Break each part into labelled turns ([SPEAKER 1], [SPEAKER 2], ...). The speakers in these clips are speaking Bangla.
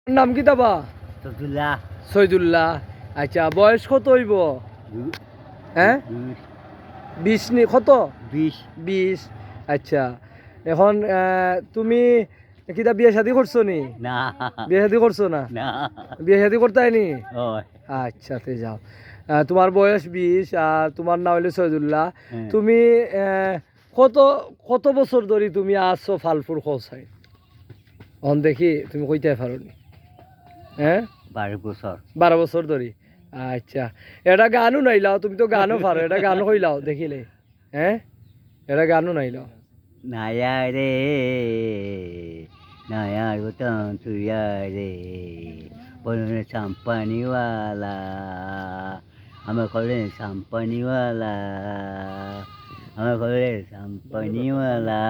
[SPEAKER 1] নাম কি দাবা?
[SPEAKER 2] সদুল্লাহ।
[SPEAKER 1] সৈদুল্লাহ। আচ্ছা, বয়স কত হইব? হ্যাঁ, 20 নি কত?
[SPEAKER 2] 20।
[SPEAKER 1] 20। আচ্ছা, এখন তুমি কিতা বিয়ে শাদি করছো নি?
[SPEAKER 2] না
[SPEAKER 1] বিয়ে শাদি করছো না?
[SPEAKER 2] না।
[SPEAKER 1] বিয়ে শাদি করতে হয়নি?
[SPEAKER 2] ওই
[SPEAKER 1] আচ্ছা, তে যাও। তোমার বয়স 20 আর তোমার নাম হইলো সৈদুল্লাহ।
[SPEAKER 2] হ্যাঁ।
[SPEAKER 1] তুমি কত কত বছর ধরে তুমি আসছো ফালপুর খোসাই? অন দেখি তুমি কইতে পারো নি? হ্যাঁ,
[SPEAKER 2] 12 বছর।
[SPEAKER 1] 12 বছর ধরে। আচ্ছা, এটা গানও নাইলাও, তুমি তো গানও পারো, এটা গানও কইলাও দেখিলে। হ্যাঁ, এটা গানও নাইলাও।
[SPEAKER 2] নায়া রে নায়া রতন তুয়া রে বলুন চাম্পানিওয়ালা আমার ঘরে চাম্পানিওয়ালা আমার ঘরে চাম্পানিওয়ালা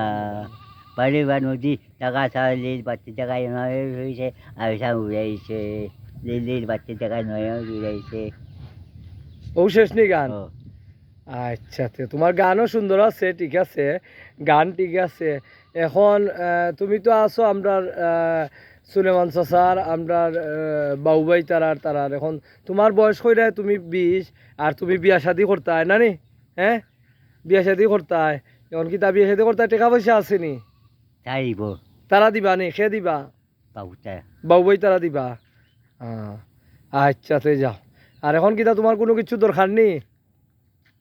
[SPEAKER 2] পরিবার নদী টাকা চালিয়ে বাচ্চা জায়গায় নয় হয়েছে আয়সা উড়াইছে লিলির বাচ্চা জায়গায় নয় উড়াইছে।
[SPEAKER 1] ও শেষ নি গান?
[SPEAKER 2] ও
[SPEAKER 1] আচ্ছা, তো তোমার গানও সুন্দর আছে, ঠিক আছে, গান ঠিক আছে। এখন তুমি তো আছো আমরার সুলেমান চাচার, আমরার বাউবাই তারার তারার। এখন তোমার বয়স কইরা তুমি 20 আর তুমি বিয়া শাদি করতাই না নি? হ্যাঁ, বিয়া শাদি করতাই। এখন কি তা বিয়া শাদি করতাই টাকা পয়সা আছে নি?
[SPEAKER 2] চাইব
[SPEAKER 1] তারা দিবা নি? খে দিবা?
[SPEAKER 2] বাবুটা
[SPEAKER 1] বাউবাই তারা দিবা? হ্যাঁ। আচ্ছা, তো যাও। আর এখন কি তা তোমার কোনো কিছু দরকার নেই?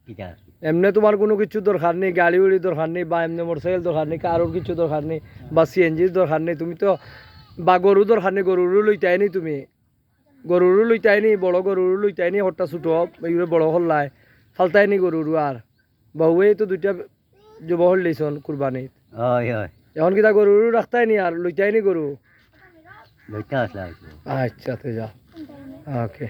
[SPEAKER 2] কিটা
[SPEAKER 1] এমনি তোমার কোনো কিছু দরকার নেই, গাড়ি উড়ি দরকার নেই, বা এমনি মোটরসাইকেল দরকার নেই, কারোর কিছু দরকার নেই, বা সিএনজির দরকার নেই, তুমি তো বা গরু দরকার নেই, গরুরও লইতাই নি তুমি, গরুরও লইতাই নি, বড় গরুরও লইতাই নি, হট্টা ছুটো এইগুলো বড় হল্লায় ফালতাই নি গরুরও। আর বহুই তো দুইটা যুব হল্লিছন কুরবানিত।
[SPEAKER 2] ওই ওই
[SPEAKER 1] এখন কিতা গরুরও রাখতাই নি আর লইতাই নি গরু?
[SPEAKER 2] লইতে আসলে
[SPEAKER 1] আচ্ছা, তো যাও। ওকে।